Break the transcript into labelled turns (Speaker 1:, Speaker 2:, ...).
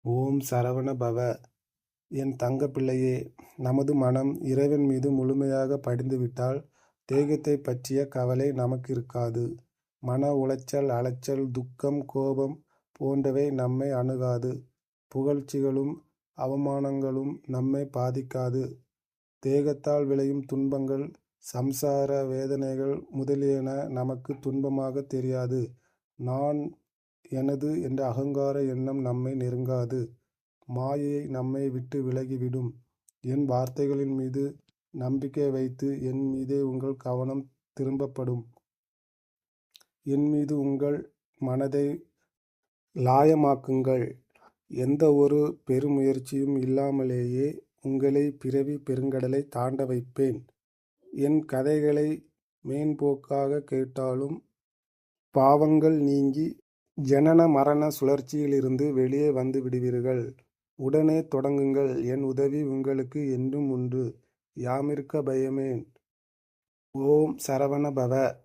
Speaker 1: ஓம் சரவண பவ. என் தங்கப் பிள்ளையே, நமது மனம் இறைவன் மீது முழுமையாக படிந்துவிட்டால் தேகத்தைப் பற்றிய கவலை நமக்கு இருக்காது. மன உளைச்சல், அலைச்சல், துக்கம், கோபம் போன்றவை நம்மை அணுகாது. புகழ்ச்சிகளும் அவமானங்களும் நம்மை பாதிக்காது. தேகத்தால் விளையும் துன்பங்கள், சம்சார வேதனைகள் முதலியன நமக்கு துன்பமாக தெரியாது. நான், எனது என்ற அகங்கார எண்ணம் நம்மை நெருங்காது. மாயை நம்மை விட்டு விலகிவிடும். என் வார்த்தைகளின் மீது நம்பிக்கை வைத்து என் மீதே உங்கள் கவனம் திரும்பப்படும். என் மீது உங்கள் மனதை லாயமாக்குங்கள். எந்த ஒரு பெருமுயற்சியும் இல்லாமலேயே உங்களை பிறவி பெருங்கடலை தாண்ட வைப்பேன். என் கதைகளை மேன்போக்காக கேட்டாலும் பாவங்கள் நீங்கி ஜனன மரண சுழற்சியிலிருந்து வெளியே வந்து விடுவீர்கள். உடனே தொடங்குங்கள். என் உதவி உங்களுக்கு என்றும் உண்டு. யாமிருக்க பயமேன். ஓம் சரவண பவ.